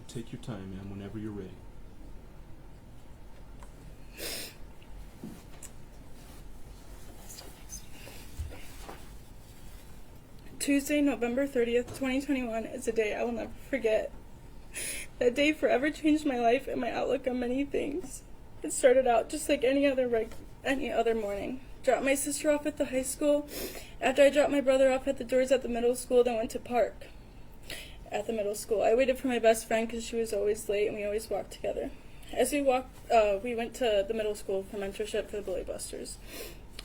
Take your time, ma'am, whenever you're ready. Tuesday, November 30th, 2021 is a day I will never forget. That day forever changed my life and my outlook on many things. It started out just like any other morning. Dropped my sister off at the high school. After I dropped my brother off at the doors at the middle school, then went to park at the middle school. I waited for my best friend because she was always late and we always walked together. As we walked, we went to the middle school for mentorship for the Bully Busters.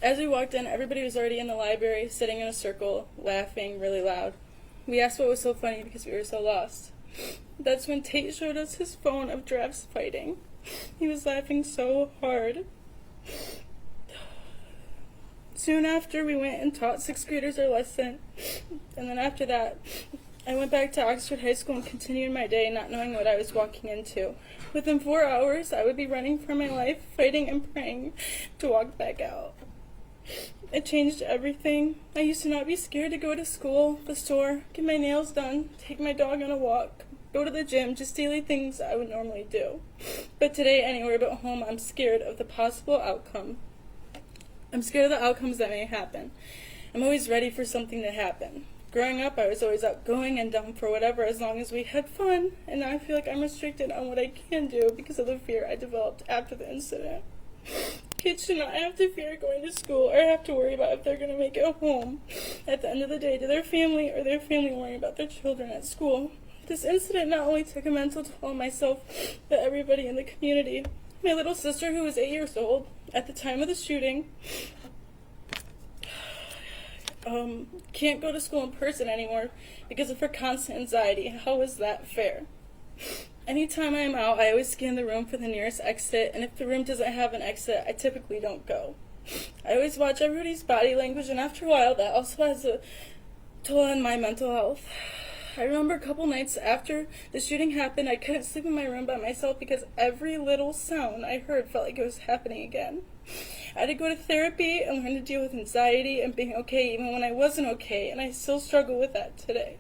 As we walked in, everybody was already in the library, sitting in a circle, laughing really loud. We asked what was so funny because we were so lost. That's when Tate showed us his phone of giraffes fighting. He was laughing so hard. Soon after, we went and taught 6th graders our lesson. And then after that, I went back to Oxford High School and continued my day not knowing what I was walking into. Within 4 hours, I would be running for my life, fighting and praying to walk back out. It changed everything. I used to not be scared to go to school, the store, get my nails done, take my dog on a walk, go to the gym, just daily things I would normally do. But today, anywhere but home, I'm scared of the possible outcome. I'm scared of the outcomes that may happen. I'm always ready for something to happen. Growing up, I was always outgoing and down for whatever as long as we had fun, and now I feel like I'm restricted on what I can do because of the fear I developed after the incident. Kids should not have to fear going to school or have to worry about if they're going to make it home at the end of the day to their family or their family worrying about their children at school. This incident not only took a mental toll on myself, but everybody in the community. My little sister, who was 8 years old at the time of the shooting, can't go to school in person anymore because of her constant anxiety. How is that fair? Anytime I am out, I always scan the room for the nearest exit, and if the room doesn't have an exit, I typically don't go. I always watch everybody's body language, and after a while, that also has a toll on my mental health. I remember a couple nights after the shooting happened, I couldn't sleep in my room by myself because every little sound I heard felt like it was happening again. I had to go to therapy and learn to deal with anxiety and being okay even when I wasn't okay, and I still struggle with that today.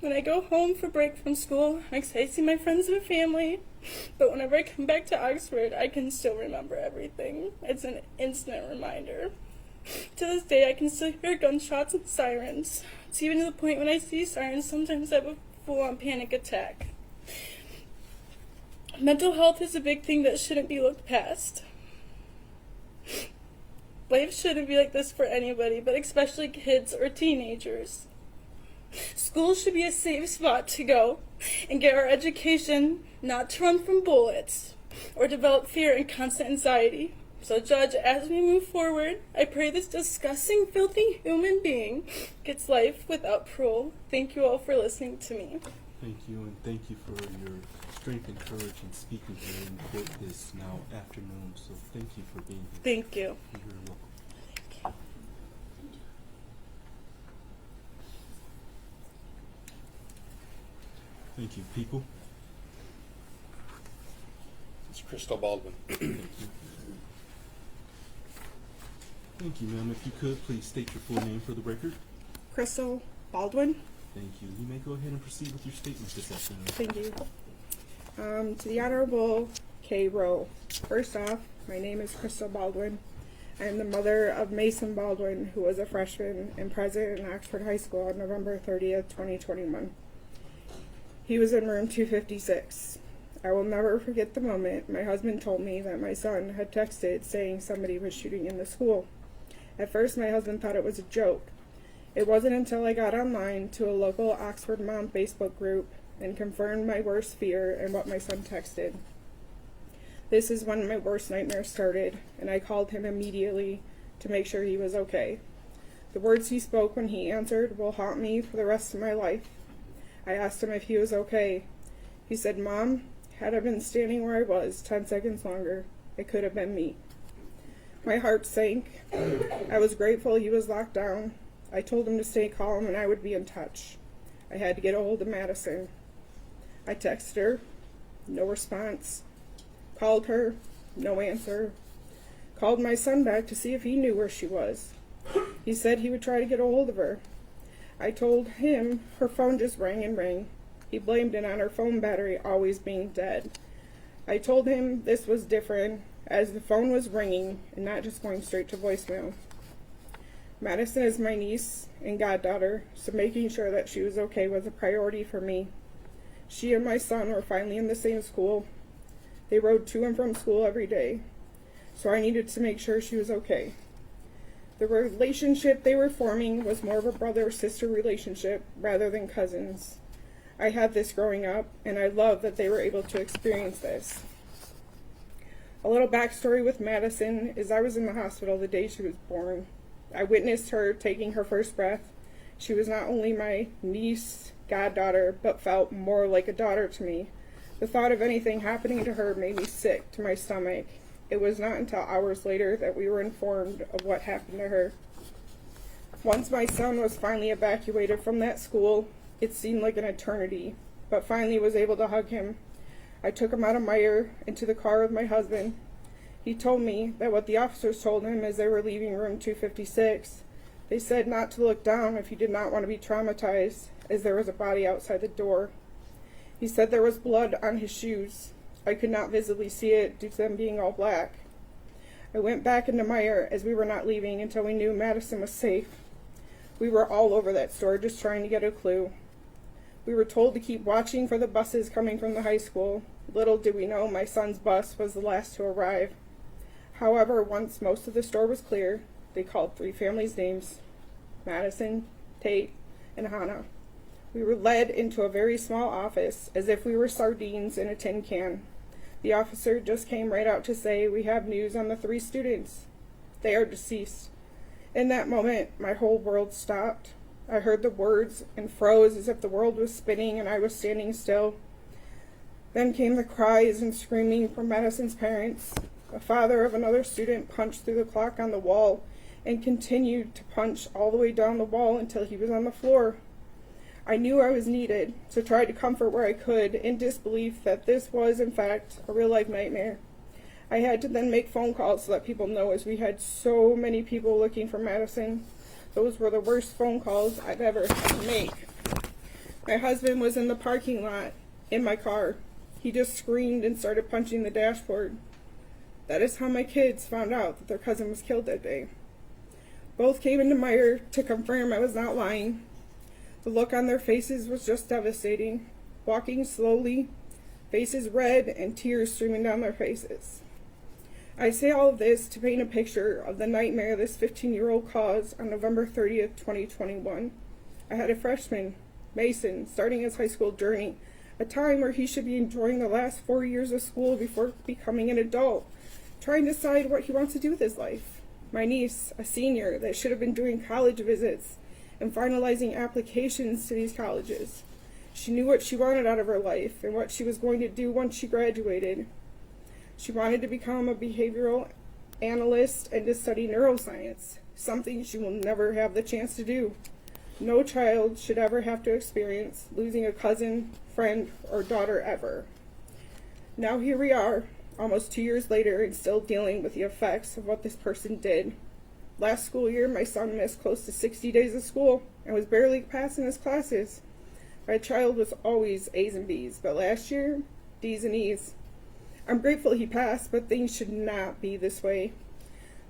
When I go home for break from school, I'm excited to see my friends and family, but whenever I come back to Oxford, I can still remember everything. It's an instant reminder. To this day, I can still hear gunshots and sirens. It's even to the point when I see sirens, sometimes I have a full-on panic attack. Mental health is a big thing that shouldn't be looked past. Life shouldn't be like this for anybody, but especially kids or teenagers. School should be a safe spot to go and get our education, not to run from bullets or develop fear and constant anxiety. So, Judge, as we move forward, I pray this disgusting, filthy human being gets life without parole. Thank you all for listening to me. Thank you, and thank you for your strength and courage in speaking here in court this now afternoon. So thank you for being here. Thank you. You're welcome. Thank you, people. It's Crystal Baldwin. Thank you. Thank you, ma'am. If you could, please state your full name for the record. Crystal Baldwin. Thank you. You may go ahead and proceed with your statement this afternoon. Thank you. To the Honorable K. Rowe. First off, my name is Crystal Baldwin. I am the mother of Mason Baldwin, who was a freshman and present in Oxford High School on November 30th, 2021. He was in room 256. I will never forget the moment my husband told me that my son had texted saying somebody was shooting in the school. At first, my husband thought it was a joke. It wasn't until I got online to a local Oxford Mom Facebook group and confirmed my worst fear and what my son texted. This is when my worst nightmare started, and I called him immediately to make sure he was okay. The words he spoke when he answered will haunt me for the rest of my life. I asked him if he was okay. He said, "Mom, had I been standing where I was 10 seconds longer, it could have been me." My heart sank. I was grateful he was locked down. I told him to stay calm and I would be in touch. I had to get a hold of Madison. I texted her, no response. Called her, no answer. Called my son back to see if he knew where she was. He said he would try to get a hold of her. I told him her phone just rang and rang. He blamed it on her phone battery always being dead. I told him this was different, as the phone was ringing and not just going straight to voicemail. Madison is my niece and goddaughter, so making sure that she was okay was a priority for me. She and my son were finally in the same school. They rode to and from school every day, so I needed to make sure she was okay. The relationship they were forming was more of a brother-sister relationship rather than cousins. I had this growing up, and I love that they were able to experience this. A little backstory with Madison is I was in the hospital the day she was born. I witnessed her taking her first breath. She was not only my niece, goddaughter, but felt more like a daughter to me. The thought of anything happening to her made me sick to my stomach. It was not until hours later that we were informed of what happened to her. Once my son was finally evacuated from that school, it seemed like an eternity, but finally was able to hug him. I took him out of Meyer into the car with my husband. He told me that what the officers told him as they were leaving room 256, they said not to look down if he did not want to be traumatized, as there was a body outside the door. He said there was blood on his shoes. I could not visibly see it due to them being all black. I went back into Meyer as we were not leaving until we knew Madison was safe. We were all over that store just trying to get a clue. We were told to keep watching for the buses coming from the high school. Little did we know my son's bus was the last to arrive. However, once most of the store was clear, they called 3 families' names: Madison, Tate, and Hannah. We were led into a very small office as if we were sardines in a tin can. The officer just came right out to say, "We have news on the 3 students. They are deceased." In that moment, my whole world stopped. I heard the words and froze as if the world was spinning and I was standing still. Then came the cries and screaming from Madison's parents. The father of another student punched through the clock on the wall and continued to punch all the way down the wall until he was on the floor. I knew I was needed, so tried to comfort where I could, in disbelief that this was, in fact, a real-life nightmare. I had to then make phone calls to let people know, as we had so many people looking for Madison. Those were the worst phone calls I've ever had to make. My husband was in the parking lot, in my car. He just screamed and started punching the dashboard. That is how my kids found out that their cousin was killed that day. Both came into Meyer to confirm I was not lying. The look on their faces was just devastating. Walking slowly, faces red and tears streaming down their faces. I say all of this to paint a picture of the nightmare this 15-year-old caused on November 30th, 2021. I had a freshman, Mason, starting his high school journey, a time where he should be enjoying the last 4 years of school before becoming an adult, trying to decide what he wants to do with his life. My niece, a senior, that should have been doing college visits and finalizing applications to these colleges. She knew what she wanted out of her life and what she was going to do once she graduated. She wanted to become a behavioral analyst and to study neuroscience, something she will never have the chance to do. No child should ever have to experience losing a cousin, friend, or daughter ever. Now here we are, almost 2 years later, and still dealing with the effects of what this person did. Last school year, my son missed close to 60 days of school and was barely passing his classes. My child was always A's and B's, but last year, D's and E's. I'm grateful he passed, but things should not be this way.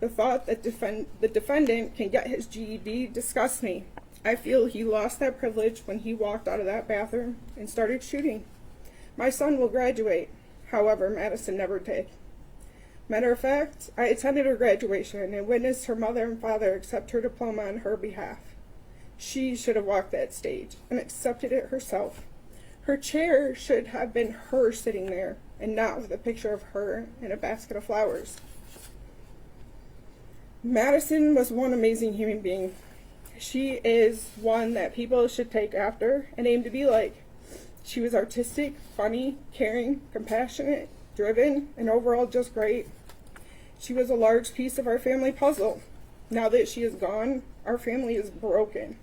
The thought that the defendant can get his GED disgusts me. I feel he lost that privilege when he walked out of that bathroom and started shooting. My son will graduate. However, Madison never did. Matter of fact, I attended her graduation and witnessed her mother and father accept her diploma on her behalf. She should have walked that stage and accepted it herself. Her chair should have been her sitting there and not with a picture of her and a basket of flowers. Madison was one amazing human being. She is one that people should take after and aim to be like. She was artistic, funny, caring, compassionate, driven, and overall just great. She was a large piece of our family puzzle. Now that she is gone, our family is broken.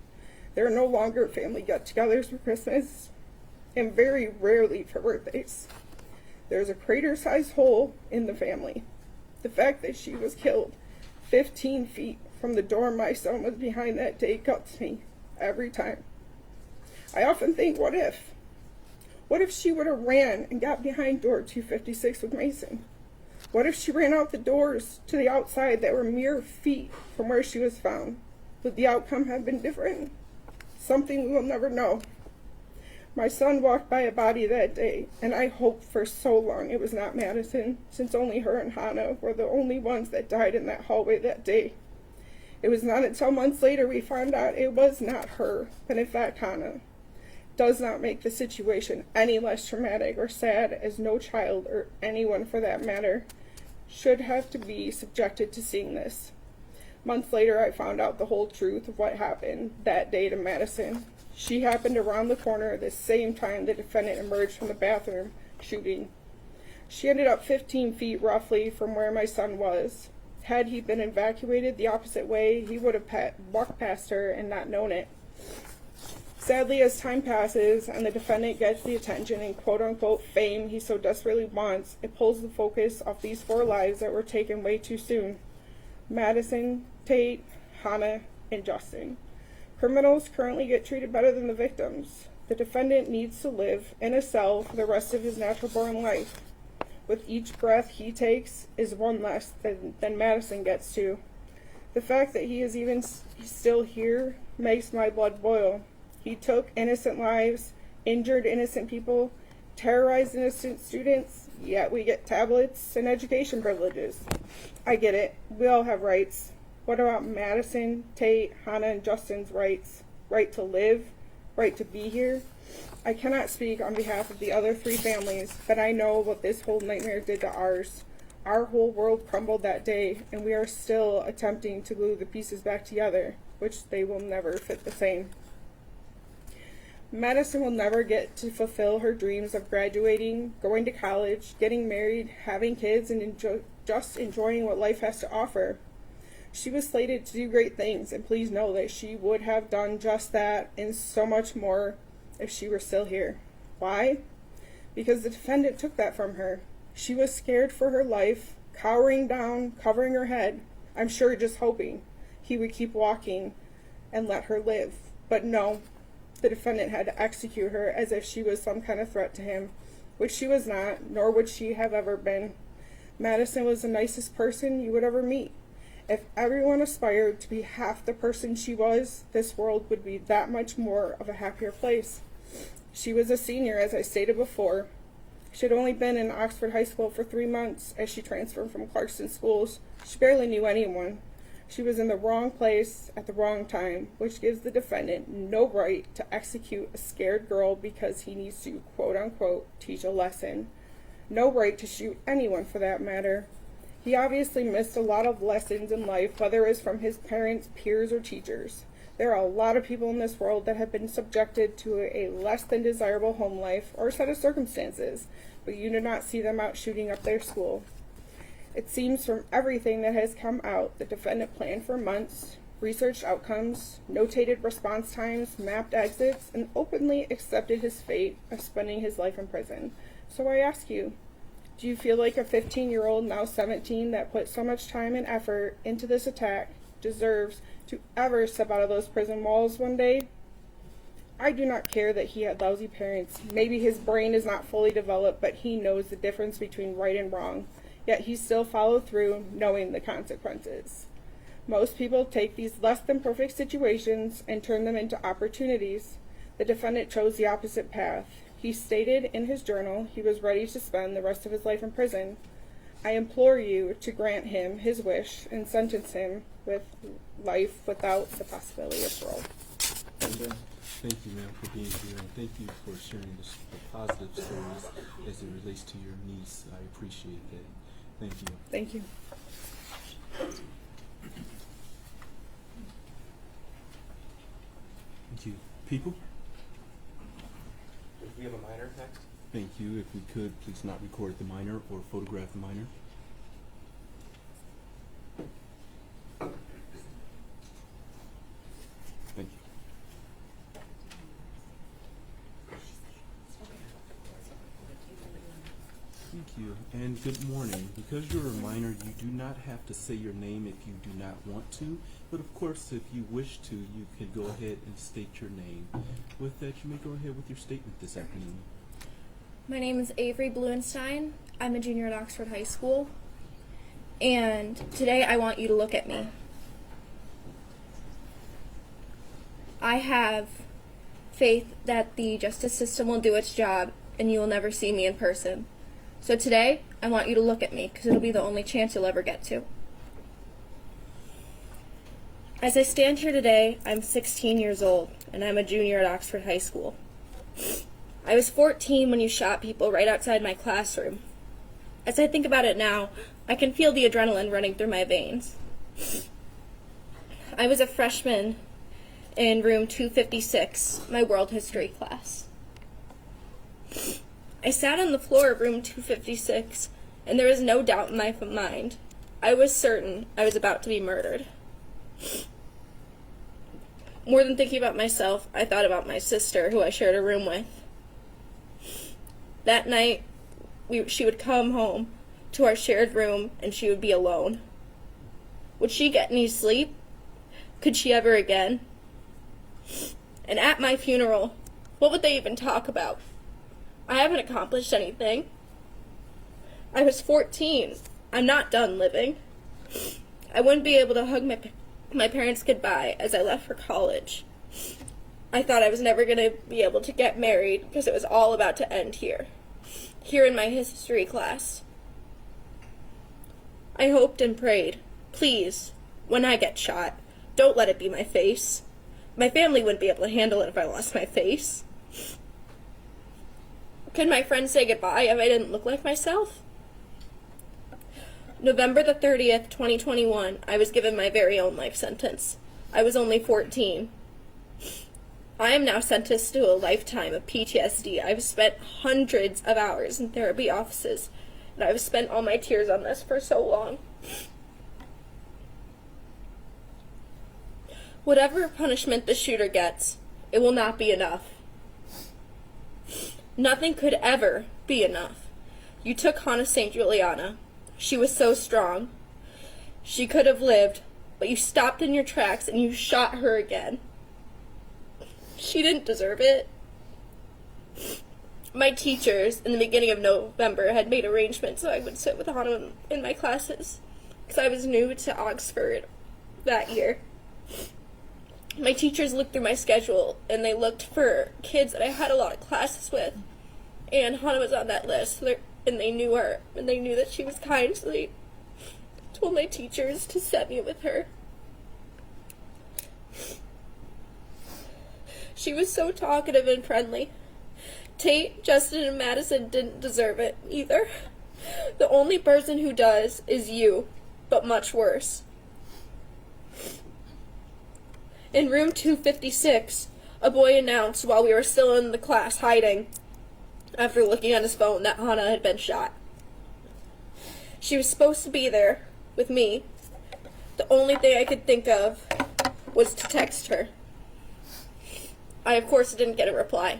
There are no longer family get-togethers for Christmas, and very rarely for birthdays. There's a crater-sized hole in the family. The fact that she was killed 15 feet from the door my son was behind that day cuts me every time. I often think, what if? What if she would have ran and got behind door 256 with Mason? What if she ran out the doors to the outside that were mere feet from where she was found? Would the outcome have been different? Something we will never know. My son walked by a body that day, and I hoped for so long it was not Madison, since only her and Hannah were the only ones that died in that hallway that day. It was not until months later we found out it was not her, but in fact Hannah. Does not make the situation any less traumatic or sad, as no child, or anyone for that matter, should have to be subjected to seeing this. Months later, I found out the whole truth of what happened that day to Madison. She happened around the corner the same time the defendant emerged from the bathroom shooting. She ended up 15 feet roughly from where my son was. Had he been evacuated the opposite way, he would have walked past her and not known it. Sadly, as time passes and the defendant gets the attention and quote-unquote fame he so desperately wants, it pulls the focus off these 4 lives that were taken way too soon. Madison, Tate, Hannah, and Justin. Criminals currently get treated better than the victims. The defendant needs to live in a cell for the rest of his natural-born life. With each breath he takes is one less than Madison gets to. The fact that he is even still here makes my blood boil. He took innocent lives, injured innocent people, terrorized innocent students, yet we get tablets and education privileges. I get it. We all have rights. What about Madison, Tate, Hannah, and Justin's rights? Right to live? Right to be here? I cannot speak on behalf of the other 3 families, but I know what this whole nightmare did to ours. Our whole world crumbled that day, and we are still attempting to glue the pieces back together, which they will never fit the same. Madison will never get to fulfill her dreams of graduating, going to college, getting married, having kids, and just enjoying what life has to offer. She was slated to do great things, and please know that she would have done just that and so much more if she were still here. Why? Because the defendant took that from her. She was scared for her life, cowering down, covering her head, I'm sure just hoping he would keep walking and let her live. But no. The defendant had to execute her as if she was some kind of threat to him, which she was not, nor would she have ever been. Madison was the nicest person you would ever meet. If everyone aspired to be half the person she was, this world would be that much more of a happier place. She was a senior, as I stated before. She had only been in Oxford High School for 3 months as she transferred from Clarkston schools. She barely knew anyone. She was in the wrong place at the wrong time, which gives the defendant no right to execute a scared girl because he needs to, quote-unquote, teach a lesson. No right to shoot anyone for that matter. He obviously missed a lot of lessons in life, whether it's from his parents, peers, or teachers. There are a lot of people in this world that have been subjected to a less than desirable home life or set of circumstances, but you do not see them out shooting up their school. It seems from everything that has come out, the defendant planned for months, researched outcomes, notated response times, mapped exits, and openly accepted his fate of spending his life in prison. So I ask you, do you feel like a 15-year-old, now 17, that put so much time and effort into this attack deserves to ever step out of those prison walls one day? I do not care that he had lousy parents. Maybe his brain is not fully developed, but he knows the difference between right and wrong. Yet he still followed through, knowing the consequences. Most people take these less than perfect situations and turn them into opportunities. The defendant chose the opposite path. He stated in his journal he was ready to spend the rest of his life in prison. I implore you to grant him his wish and sentence him with life without the possibility of parole. Thank you. Thank you, ma'am, for being here, and thank you for sharing the positive stories as it relates to your niece. I appreciate that. Thank you. Thank you. Thank you. People? Do we have a minor next? Thank you. If we could, please not record the minor or photograph the minor. Thank you. Thank you, and good morning. Because you're a minor, you do not have to say your name if you do not want to, but of course, if you wish to, you can go ahead and state your name. With that, you may go ahead with your statement this afternoon. My name is Avery Bluenstein. I'm a junior at Oxford High School. And today I want you to look at me. I have faith that the justice system will do its job and you will never see me in person. So today, I want you to look at me because it'll be the only chance you'll ever get to. As I stand here today, I'm 16 years old and I'm a junior at Oxford High School. I was 14 when you shot people right outside my classroom. As I think about it now, I can feel the adrenaline running through my veins. I was a freshman in room 256, my world history class. I sat on the floor of room 256, and there was no doubt in my mind. I was certain I was about to be murdered. More than thinking about myself, I thought about my sister, who I shared a room with. That night, she would come home to our shared room, and she would be alone. Would she get any sleep? Could she ever again? And at my funeral, what would they even talk about? I haven't accomplished anything. I was 14. I'm not done living. I wouldn't be able to hug my parents goodbye as I left for college. I thought I was never going to be able to get married because it was all about to end here in my history class. I hoped and prayed, please, when I get shot, don't let it be my face. My family wouldn't be able to handle it if I lost my face. Could my friends say goodbye if I didn't look like myself? November the 30th, 2021, I was given my very own life sentence. I was only 14. I am now sentenced to a lifetime of PTSD. I've spent hundreds of hours in therapy offices, and I've spent all my tears on this for so long. Whatever punishment the shooter gets, it will not be enough. Nothing could ever be enough. You took Hannah St. Juliana. She was so strong. She could have lived, but you stopped in your tracks and you shot her again. She didn't deserve it. My teachers, in the beginning of November, had made arrangements so I would sit with Hannah in my classes, because I was new to Oxford that year. My teachers looked through my schedule, and they looked for kids that I had a lot of classes with, and Hannah was on that list, and they knew her, and they knew that she was kind, so they told my teachers to set me with her. She was so talkative and friendly. Tate, Justin, and Madison didn't deserve it either. The only person who does is you, but much worse. In room 256, a boy announced while we were still in the class hiding, after looking on his phone, that Hannah had been shot. She was supposed to be there with me. The only thing I could think of was to text her. I, of course, didn't get a reply.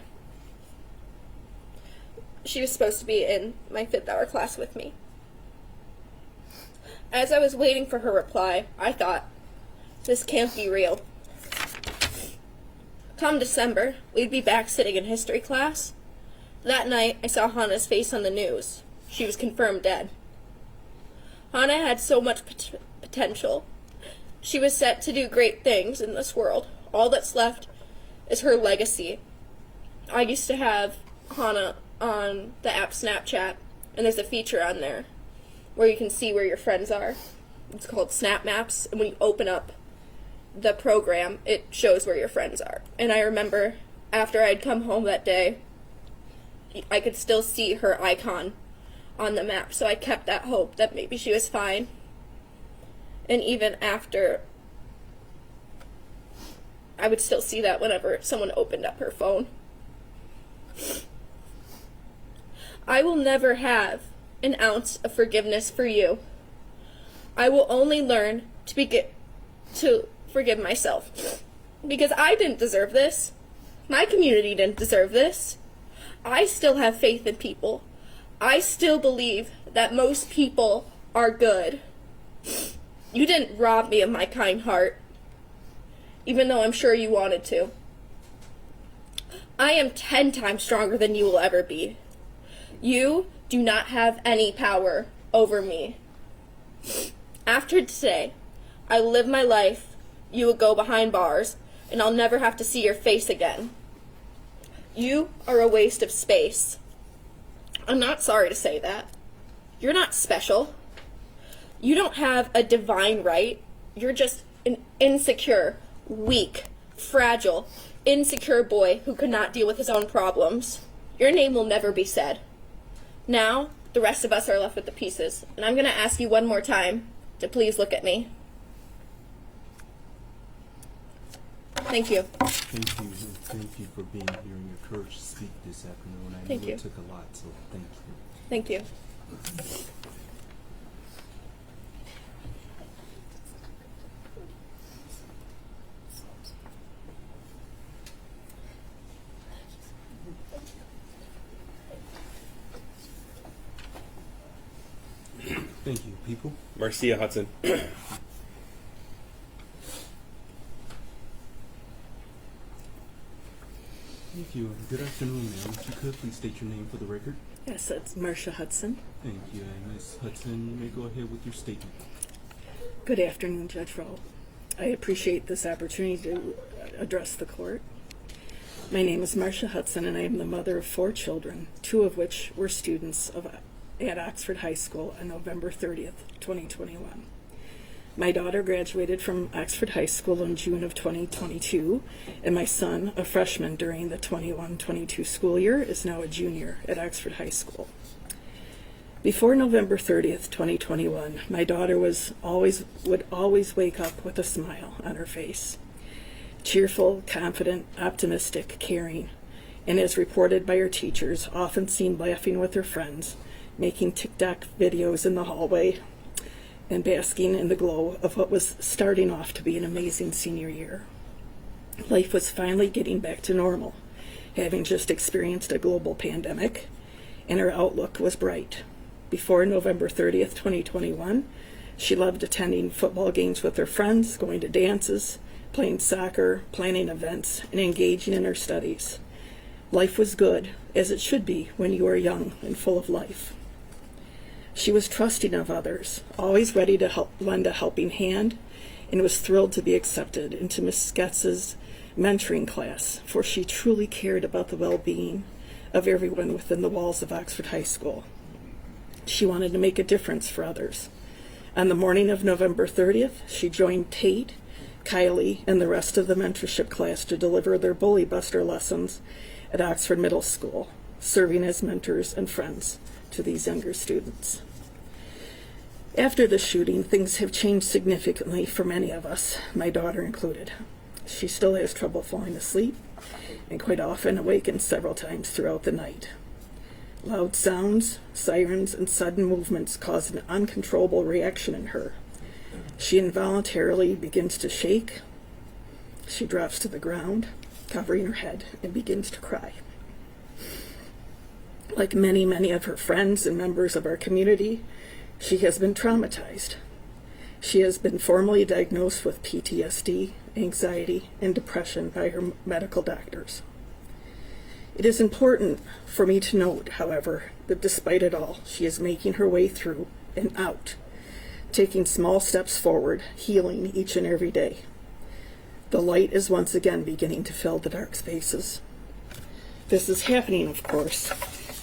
She was supposed to be in my 5th hour class with me. As I was waiting for her reply, I thought, this can't be real. Come December, we'd be back sitting in history class. That night, I saw Hannah's face on the news. She was confirmed dead. Hannah had so much potential. She was set to do great things in this world. All that's left is her legacy. I used to have Hannah on the app Snapchat, and there's a feature on there where you can see where your friends are. It's called Snap Maps, and when you open up the program, it shows where your friends are. And I remember after I'd come home that day, I could still see her icon on the map, so I kept that hope that maybe she was fine. And even after, I would still see that whenever someone opened up her phone. I will never have an ounce of forgiveness for you. I will only learn to forgive myself, because I didn't deserve this. My community didn't deserve this. I still have faith in people. I still believe that most people are good. You didn't rob me of my kind heart, even though I'm sure you wanted to. I am 10 times stronger than you will ever be. You do not have any power over me. After today, I live my life, you will go behind bars, and I'll never have to see your face again. You are a waste of space. I'm not sorry to say that. You're not special. You don't have a divine right. You're just an insecure, weak, fragile, insecure boy who could not deal with his own problems. Your name will never be said. Now, the rest of us are left with the pieces, and I'm going to ask you one more time to please look at me. Thank you. Thank you, and thank you for being here and your courage to speak this afternoon. I Thank know you. it took a lot, so thank you. Thank you. Thank you, people. Marcia Hudson. Thank you, and good afternoon, ma'am. If you could, please state your name for the record. Yes, that's Marcia Hudson. Thank you, and Ms. Hudson, you may go ahead with your statement. Good afternoon, Judge Rowe. I appreciate this opportunity to address the court. My name is Marcia Hudson, and I am the mother of 4 children, 2 of which were students at Oxford High School on November 30th, 2021. My daughter graduated from Oxford High School in June of 2022, and my son, a freshman during the 21-22 school year, is now a junior at Oxford High School. Before November 30th, 2021, my daughter would always wake up with a smile on her face. Cheerful, confident, optimistic, caring, and as reported by her teachers, often seen laughing with her friends, making TikTok videos in the hallway, and basking in the glow of what was starting off to be an amazing senior year. Life was finally getting back to normal, having just experienced a global pandemic, and her outlook was bright. Before November 30th, 2021, she loved attending football games with her friends, going to dances, playing soccer, planning events, and engaging in her studies. Life was good, as it should be when you are young and full of life. She was trusting of others, always ready to lend a helping hand, and was thrilled to be accepted into Miss Getz's mentoring class, for she truly cared about the well-being of everyone within the walls of Oxford High School. She wanted to make a difference for others. On the morning of November 30th, she joined Tate, Kylie, and the rest of the mentorship class to deliver their Bully Buster lessons at Oxford Middle School, serving as mentors and friends to these younger students. After the shooting, things have changed significantly for many of us, my daughter included. She still has trouble falling asleep and quite often awakens several times throughout the night. Loud sounds, sirens, and sudden movements cause an uncontrollable reaction in her. She involuntarily begins to shake. She drops to the ground, covering her head, and begins to cry. Like many of her friends and members of our community, she has been traumatized. She has been formally diagnosed with PTSD, anxiety, and depression by her medical doctors. It is important for me to note, however, that despite it all, she is making her way through and out, taking small steps forward, healing each and every day. The light is once again beginning to fill the dark spaces. This is happening, of course,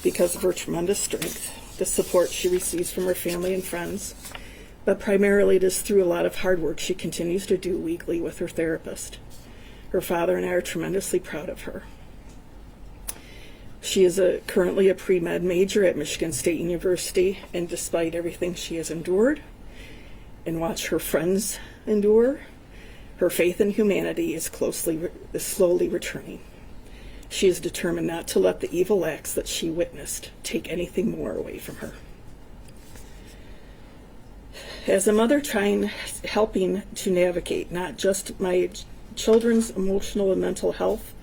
because of her tremendous strength, the support she receives from her family and friends, but primarily it is through a lot of hard work she continues to do weekly with her therapist. Her father and I are tremendously proud of her. She is currently a pre-med major at Michigan State University, and despite everything she has endured and watched her friends endure, her faith in humanity is slowly returning. She is determined not to let the evil acts that she witnessed take anything more away from her. As a mother helping to navigate not just my children's emotional and mental health,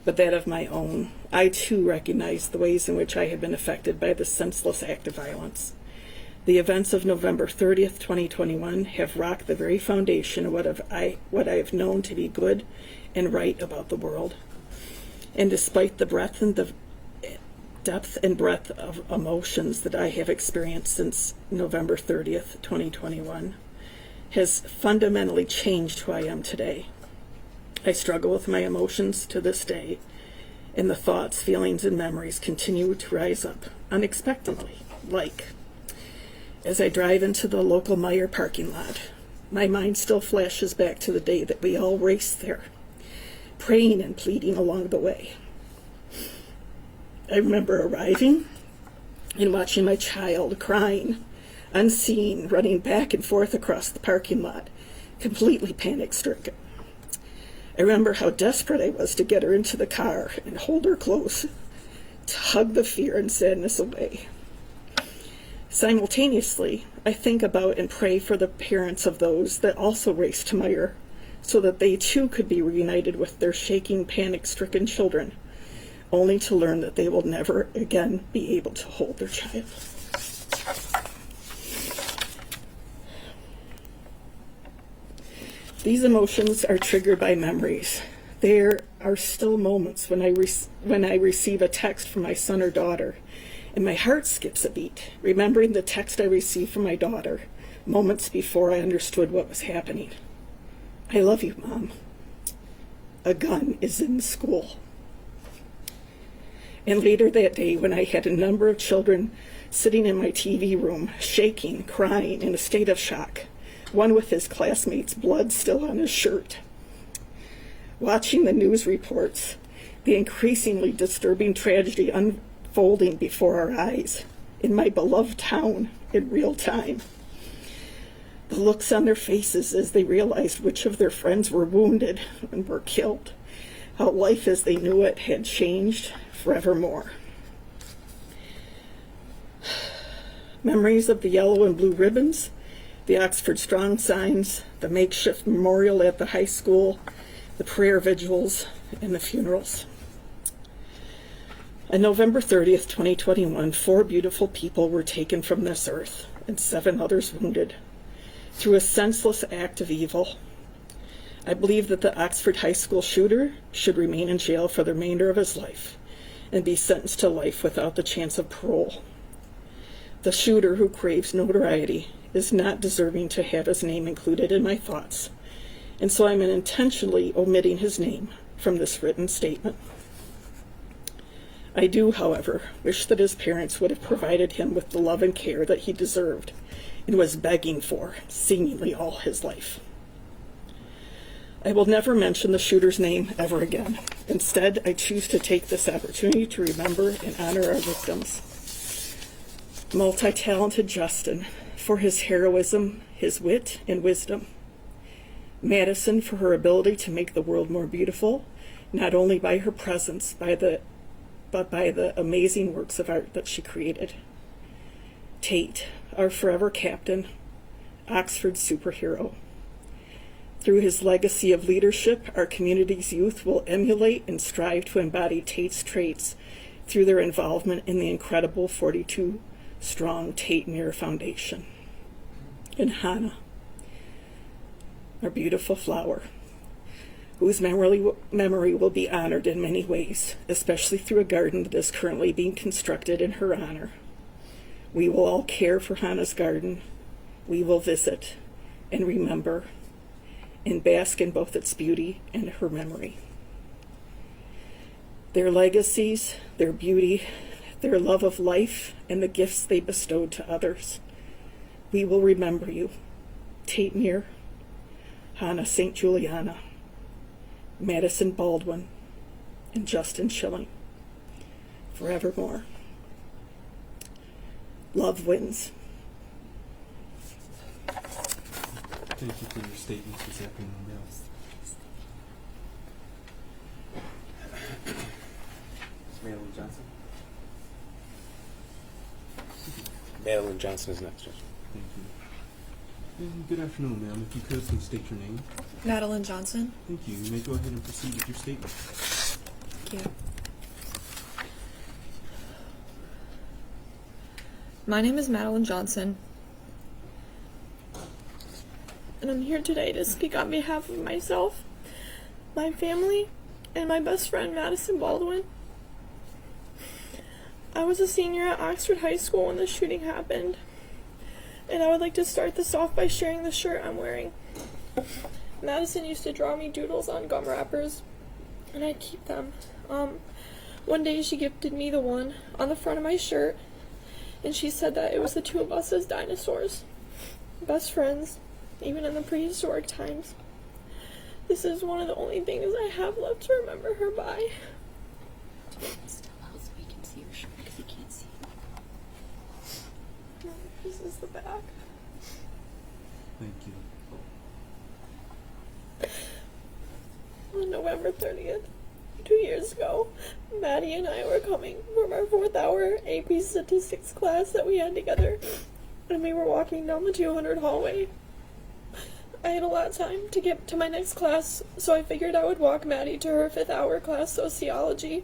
but that of my own, I too recognize the ways in which I have been affected by this senseless act of violence. The events of November 30th, 2021 have rocked the very foundation of what I have known to be good and right about the world. And despite the breadth depth and breadth of emotions that I have experienced since November 30th, 2021 has fundamentally changed who I am today. I struggle with my emotions to this day, and the thoughts, feelings, and memories continue to rise up unexpectedly, like as I drive into the local Meijer parking lot. My mind still flashes back to the day that we all raced there, praying and pleading along the way. I remember arriving and watching my child crying, unseen, running back and forth across the parking lot, completely panic-stricken. I remember how desperate I was to get her into the car and hold her close, to hug the fear and sadness away. Simultaneously, I think about and pray for the parents of those that also raced to Meijer, so that they too could be reunited with their shaking, panic-stricken children, only to learn that they will never again be able to hold their child. These emotions are triggered by memories. There are still moments when I receive a text from my son or daughter, and my heart skips a beat, remembering the text I received from my daughter moments before I understood what was happening. I love you, Mom. A gun is in school. And later that day, when I had a number of children sitting in my TV room, shaking, crying, in a state of shock, one with his classmates' blood still on his shirt, watching the news reports, the increasingly disturbing tragedy unfolding before our eyes in my beloved town in real time. The looks on their faces as they realized which of their friends were wounded and were killed, how life as they knew it had changed forevermore. Memories of the yellow and blue ribbons, the Oxford Strong signs, the makeshift memorial at the high school, the prayer vigils, and the funerals. On November 30th, 2021, 4 beautiful people were taken from this earth and 7 others wounded through a senseless act of evil. I believe that the Oxford High School shooter should remain in jail for the remainder of his life and be sentenced to life without the chance of parole. The shooter, who craves notoriety, is not deserving to have his name included in my thoughts, and so I'm intentionally omitting his name from this written statement. I do, however, wish that his parents would have provided him with the love and care that he deserved and was begging for seemingly all his life. I will never mention the shooter's name ever again. Instead, I choose to take this opportunity to remember and honor our victims. Multi-talented Justin for his heroism, his wit, and wisdom. Madison for her ability to make the world more beautiful, not only by her presence, but by the amazing works of art that she created. Tate, our forever captain, Oxford's superhero. Through his legacy of leadership, our community's youth will emulate and strive to embody Tate's traits through their involvement in the incredible 42-strong Tate Muir Foundation. And Hannah, our beautiful flower, whose memory will be honored in many ways, especially through a garden that is currently being constructed in her honor. We will all care for Hannah's garden. We will visit and remember and bask in both its beauty and her memory. Their legacies, their beauty, their love of life, and the gifts they bestowed to others. We will remember you, Tate Muir, Hannah St. Juliana, Madison Baldwin, and Justin Schilling, forevermore. Love wins. Thank you for your statements this afternoon, Mel. Madeline Johnson. Madeline Johnson is next. Thank you. And good afternoon, ma'am. If you could, please state your name. Madeline Johnson. Thank you. You may go ahead and proceed with your statement. Thank you. My name is Madeline Johnson, and I'm here today to speak on behalf of myself, my family, and my best friend, Madison Baldwin. I was a senior at Oxford High School when the shooting happened, and I would like to start this off by sharing the shirt I'm wearing. Madison used to draw me doodles on gum wrappers, and I'd keep them. One day she gifted me the one on the front of my shirt, and she said that it was the two of us as dinosaurs, best friends, even in the prehistoric times. This is one of the only things I have left to remember her by. Still out so he can see your shirt because he can't see it. This is the back. Thank you. On November 30th, 2 years ago, Maddie and I were coming from our 4th hour AP statistics class that we had together, and we were walking down the 200 hallway. I had a lot of time to get to my next class, so I figured I would walk Maddie to her 5th hour class, sociology.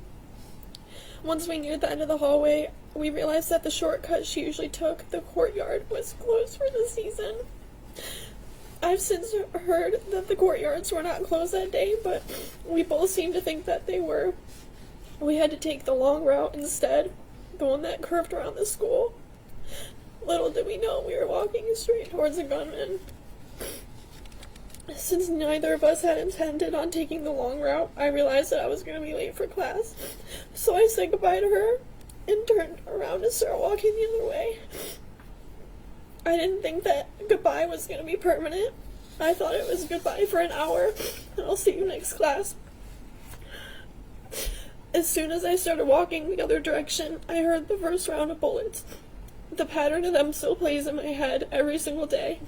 Once we neared the end of the hallway, we realized that the shortcut she usually took, the courtyard, was closed for the season. I've since heard that the courtyards were not closed that day, but we both seemed to think that they were. We had to take the long route instead, the one that curved around the school. Little did we know we were walking straight towards a gunman. Since neither of us had intended on taking the long route, I realized that I was going to be late for class, so I said goodbye to her and turned around to start walking the other way. I didn't think that goodbye was going to be permanent. I thought it was goodbye for an hour, and I'll see you next class. As soon as I started walking the other direction, I heard the first round of bullets. The pattern of them still plays in my head every single day.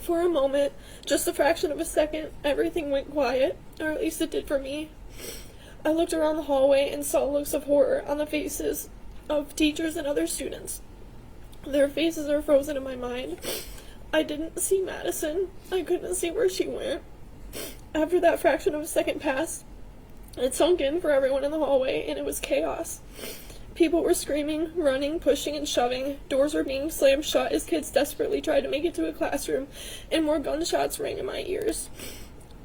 For a moment, just a fraction of a second, everything went quiet, or at least it did for me. I looked around the hallway and saw looks of horror on the faces of teachers and other students. Their faces are frozen in my mind. I didn't see Madison. I couldn't see where she went. After that fraction of a second passed, it sunk in for everyone in the hallway, and it was chaos. People were screaming, running, pushing, and shoving. Doors were being slammed shut as kids desperately tried to make it to a classroom, and more gunshots rang in my ears.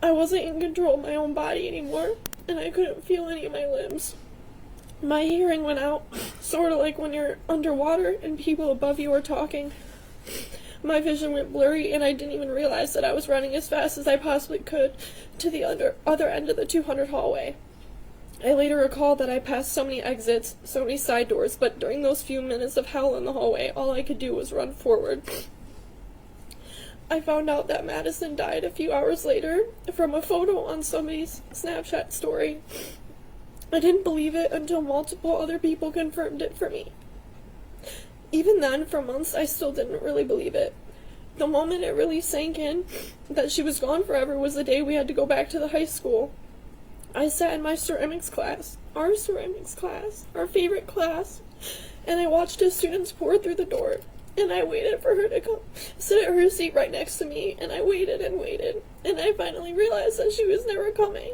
I wasn't in control of my own body anymore, and I couldn't feel any of my limbs. My hearing went out, sort of like when you're underwater and people above you are talking. My vision went blurry, and I didn't even realize that I was running as fast as I possibly could to the other end of the 200 hallway. I later recalled that I passed so many exits, so many side doors, but during those few minutes of hell in the hallway, all I could do was run forward. I found out that Madison died a few hours later from a photo on somebody's Snapchat story. I didn't believe it until multiple other people confirmed it for me. Even then, for months, I still didn't really believe it. The moment it really sank in that she was gone forever was the day we had to go back to the high school. I sat in my ceramics class, our favorite class, and I watched as students poured through the door, and I waited for her to come sit at her seat right next to me, and I waited and waited, and I finally realized that she was never coming.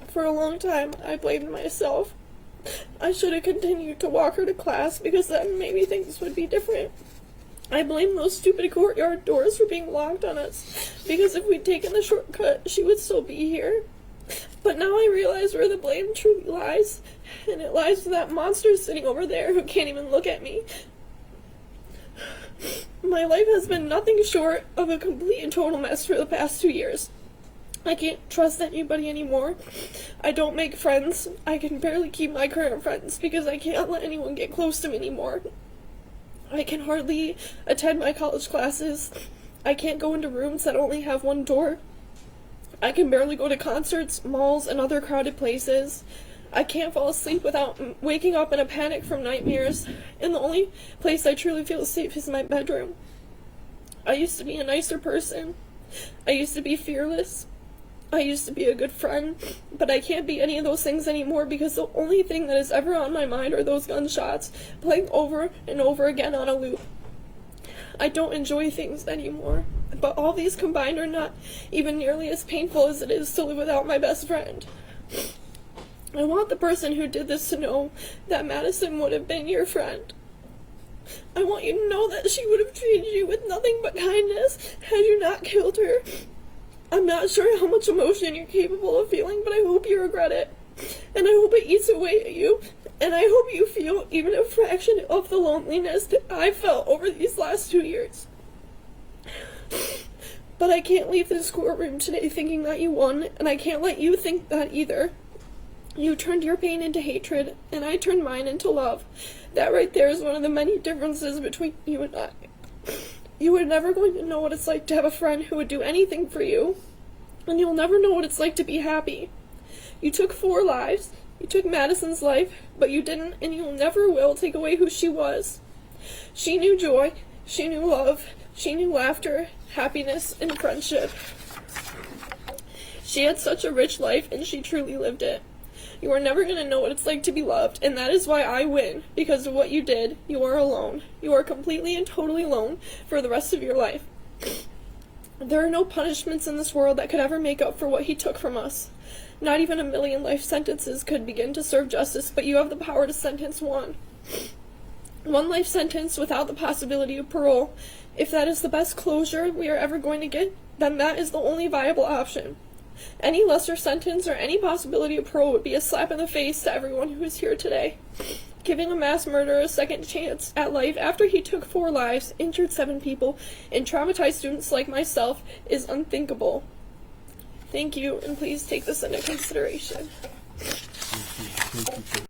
For a long time, I blamed myself. I should have continued to walk her to class because then maybe things would be different. I blamed those stupid courtyard doors for being locked on us, because if we'd taken the shortcut, she would still be here. But now I realize where the blame truly lies, and it lies with that monster sitting over there who can't even look at me. My life has been nothing short of a complete and total mess for the past 2 years. I can't trust anybody anymore. I don't make friends. I can barely keep my current friends because I can't let anyone get close to me anymore. I can hardly attend my college classes. I can't go into rooms that only have one door. I can barely go to concerts, malls, and other crowded places. I can't fall asleep without waking up in a panic from nightmares, and the only place I truly feel safe is my bedroom. I used to be a nicer person. I used to be fearless. I used to be a good friend, but I can't be any of those things anymore because the only thing that is ever on my mind are those gunshots, playing over and over again on a loop. I don't enjoy things anymore, but all these combined are not even nearly as painful as it is to live without my best friend. I want the person who did this to know that Madison would have been your friend. I want you to know that she would have treated you with nothing but kindness had you not killed her. I'm not sure how much emotion you're capable of feeling, but I hope you regret it. And I hope it eats away at you. And I hope you feel even a fraction of the loneliness that I felt over these last 2 years. But I can't leave this courtroom today thinking that you won, and I can't let you think that either. You turned your pain into hatred, and I turned mine into love. That right there is one of the many differences between you and I. You were never going to know what it's like to have a friend who would do anything for you, and you'll never know what it's like to be happy. You took 4 lives. You took Madison's life, but you didn't, and you never will take away who she was. She knew joy, she knew love, she knew laughter, happiness, and friendship. She had such a rich life, and she truly lived it. You are never going to know what it's like to be loved, and that is why I win. Because of what you did, you are alone. You are completely and totally alone for the rest of your life. There are no punishments in this world that could ever make up for what he took from us. Not even 1 million life sentences could begin to serve justice, but you have the power to sentence one. 1 life sentence without the possibility of parole. If that is the best closure we are ever going to get, then that is the only viable option. Any lesser sentence or any possibility of parole would be a slap in the face to everyone who is here today. Giving a mass murderer a second chance at life after he took 4 lives, injured 7 people, and traumatized students like myself is unthinkable. Thank you, and please take this into consideration. Thank you for